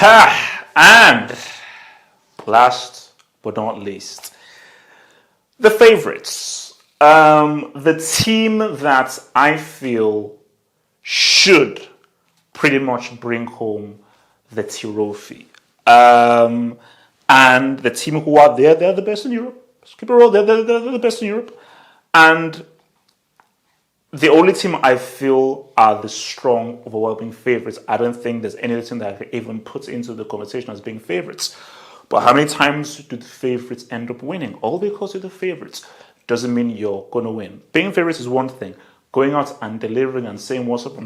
And last but not least, the favorites. The team that I feel should pretty much bring home the trophy. And the team who are there, they're the best in Europe. Keep it real, they're the best in Europe. And the only team I feel are the strong, overwhelming favorites. I don't think there's anything that I could even put into the conversation as being favorites. But how many times do the favorites end up winning? All because you're the favorites doesn't mean you're going to win. Being favorites is one thing. Going out and delivering and saying what's up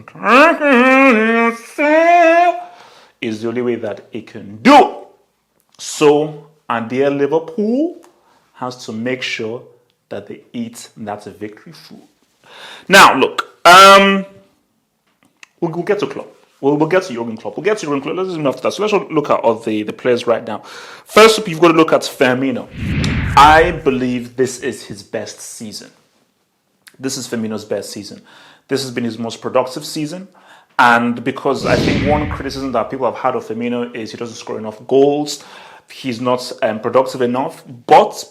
is the only way that it can do. So, and dear Liverpool has to make sure that they eat that victory food. Now, look, we'll get to Klopp. We'll get to Jurgen Klopp. We'll get to Jurgen Klopp. Let's after that. So let's look at all the players right now. First up, you've got to look at Firmino. I believe this is his best season. This is Firmino's best season. This has been his most productive season. And because I think one criticism that people have had of Firmino is he doesn't score enough goals. He's not productive enough. But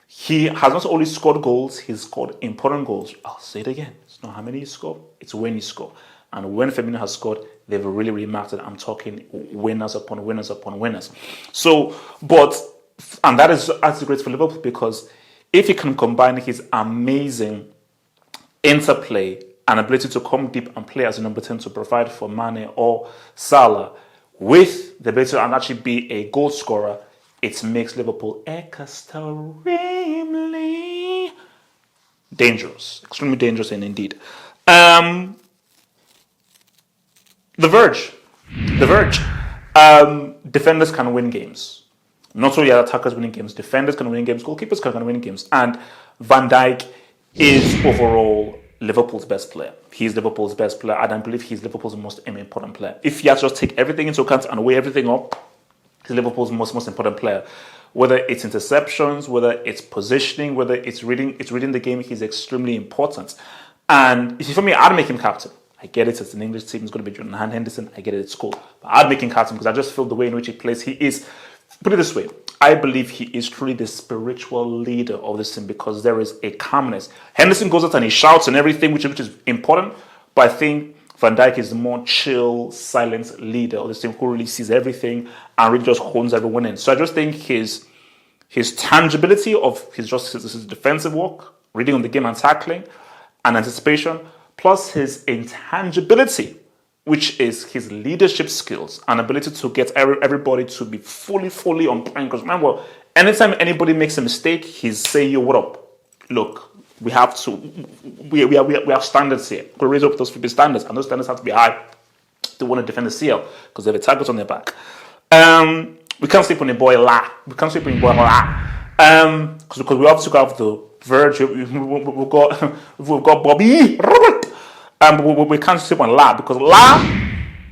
he has not only scored goals, he's scored important goals. I'll say it again. It's not how many you score, it's when you score. And when Firmino has scored, they've really marked it. I'm talking winners upon winners upon winners. So, and that's great for Liverpool because if he can combine his amazing interplay and ability to come deep and play as a number 10 to provide for Mane or Salah with the ability to actually be a goal scorer, it makes Liverpool extremely dangerous. Extremely dangerous indeed. The Verge. Defenders can win games. Not only are attackers winning games, defenders can win games, goalkeepers can win games. And Van Dijk is overall Liverpool's best player. He's Liverpool's best player, and I believe he's Liverpool's most important player. If you have to just take everything into account and weigh everything up, he's Liverpool's most important player. Whether it's interceptions, whether it's positioning, whether it's reading the game, he's extremely important. And if for me, I'd make him captain. I get it, it's an English team, it's going to be Jordan Henderson, I get it, it's cool. But I'd make him captain because I just feel the way in which he plays, he is, put it this way, I believe he is truly the spiritual leader of this team because there is a calmness. Henderson goes out and he shouts and everything, which is important, but I think Van Dijk is the more chill, silent leader of this team who really sees everything and really just hones everyone in. So I just think his tangibility of his defensive work, reading on the game and tackling, and anticipation, plus his intangibility, which is his leadership skills and ability to get everybody to be fully on point. Because remember, anytime anybody makes a mistake, he's saying, yo, what up? Look, we have standards here. We raise up those 50 standards, and those standards have to be high to want to defend the CL because they have a target on their back. We can't sleep on a boy La. Because we obviously got the Verge. We've got Bobby. But we can't sleep on La because La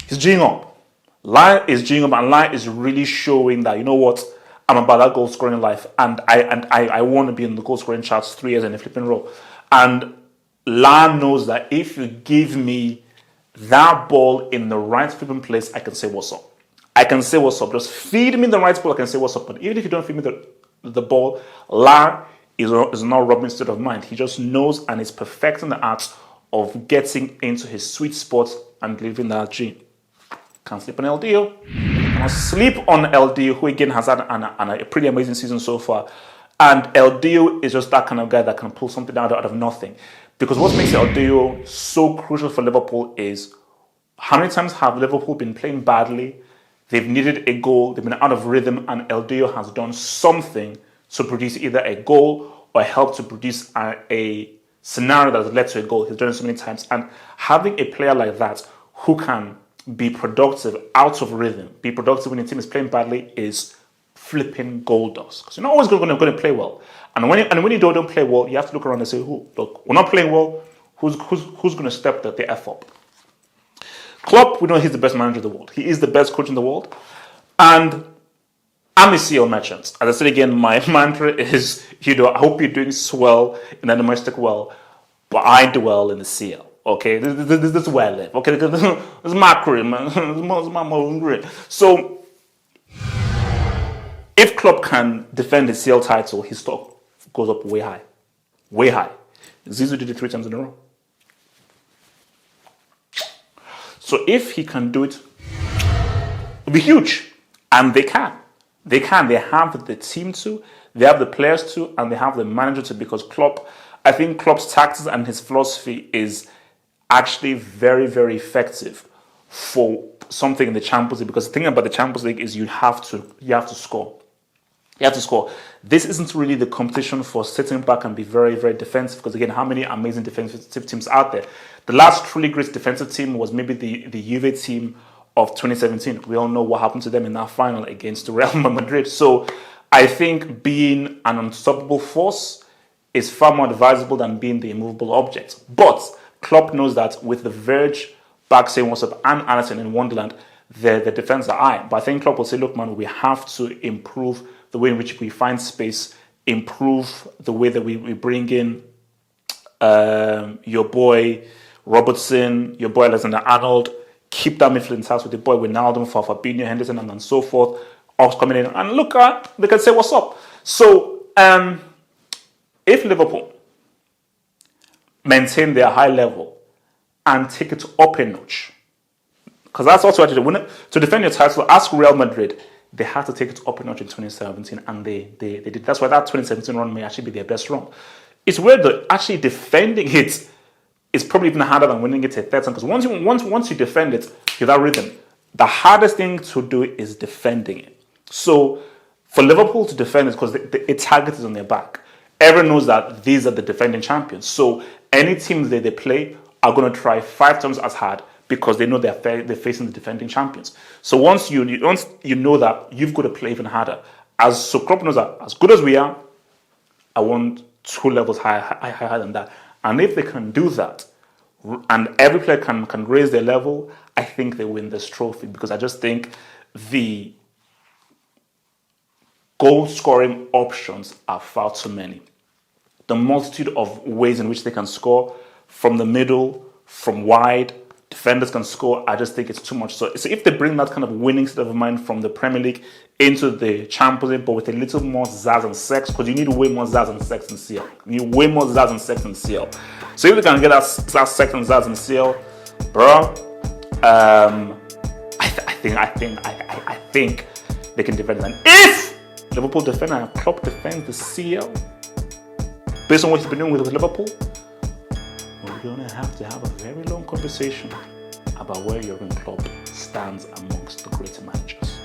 is G'ing up. La is G'ing up, and La is really showing that, you know what, I'm about that goal scoring life, and I want to be in the goal scoring charts 3 years in a flipping row. And La knows that if you give me that ball in the right flipping place, I can say what's up. Just feed me the right ball, I can say what's up. But even if you don't feed me the ball, La is not robbing state of mind. He just knows and is perfecting the art of getting into his sweet spot and living that dream. Can't sleep on LDO. Can't sleep on LDO, who again has had a pretty amazing season so far. And LDO is just that kind of guy that can pull something out of nothing. Because what makes LDO so crucial for Liverpool is how many times have Liverpool been playing badly, they've needed a goal, they've been out of rhythm, and LDO has done something to produce either a goal or help to produce a scenario that has led to a goal. He's done it so many times. And having a player like that who can be productive out of rhythm, be productive when your team is playing badly, is flipping gold dust. Because you're not always going to play well. And when you don't play well, you have to look around and say, look, we're not playing well. Who's going to step the F up? Klopp, we know he's the best manager in the world. He is the best coach in the world. And I'm a CL merchant. As I said again, my mantra is, I hope you're doing swell in the domestic well, but I dwell in the CL. Okay, this is where I live. Okay, this is my crib, man. This is my own crib. So, if Klopp can defend the CL title, his stock goes up way high. Way high. Zizou did it 3 times in a row. So if he can do it, it'll be huge. And they can. They can. They have the team to, they have the players to, and they have the manager to, because Klopp, I think Klopp's tactics and his philosophy is actually very, very effective for something in the Champions League. Because the thing about the Champions League is you have to score. You have to score. This isn't really the competition for sitting back and be very, very defensive. Because again, how many amazing defensive teams out there? The last truly great defensive team was maybe the Juve team of 2017. We all know what happened to them in that final against Real Madrid. So I think being an unstoppable force is far more advisable than being the immovable object. But Klopp knows that with the Verge back saying what's up and Alisson in Wonderland, the defense are high. But I think Klopp will say, look, man, we have to improve the way in which we find space, improve the way that we bring in your boy Robertson, your boy Alexander-Arnold, keep that midfield intact with the boy Wijnaldum for Fabinho, Henderson, and so forth. Ops coming in, and look, they can say what's up. So, if Liverpool maintain their high level and take it up a notch, because that's also what you do. To defend your title, ask Real Madrid. They had to take it up a notch in 2017, and they did. That's why that 2017 run may actually be their best run. It's weird that actually defending it is probably even harder than winning it a third time, because once you defend it, you have that rhythm. The hardest thing to do is defending it. So for Liverpool to defend it, because its target is on their back. Everyone knows that these are the defending champions. So any teams that they play are going to try 5 times as hard, because they know they're facing the defending champions. So once you know that, you've got to play even harder. So Klopp knows that as good as we are, I want 2 levels higher than that. And if they can do that, and every player can raise their level, I think they win this trophy, because I just think the goal scoring options are far too many. The multitude of ways in which they can score, from the middle, from wide, defenders can score. I just think it's too much. So if they bring that kind of winning state of mind from the Premier League into the Champions League, but with a little more zazz and sex, because you need way more zazz and sex in CL. You need way more zazz and sex in CL. So if they can get that sex and zazz in CL, bro, I think they can defend it. And if Liverpool defend and Klopp defends the CL, based on what he's been doing with Liverpool, we're going to have a very long conversation about where Jurgen Klopp stands amongst the greater managers.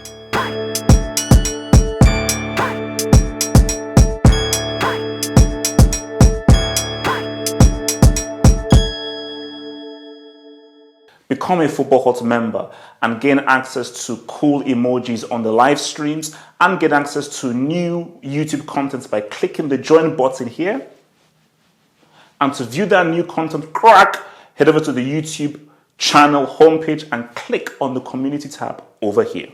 Become a Football Hut member and gain access to cool emojis on the live streams, and get access to new YouTube content by clicking the join button here. And to view that new content, head over to the YouTube channel homepage and click on the community tab over here.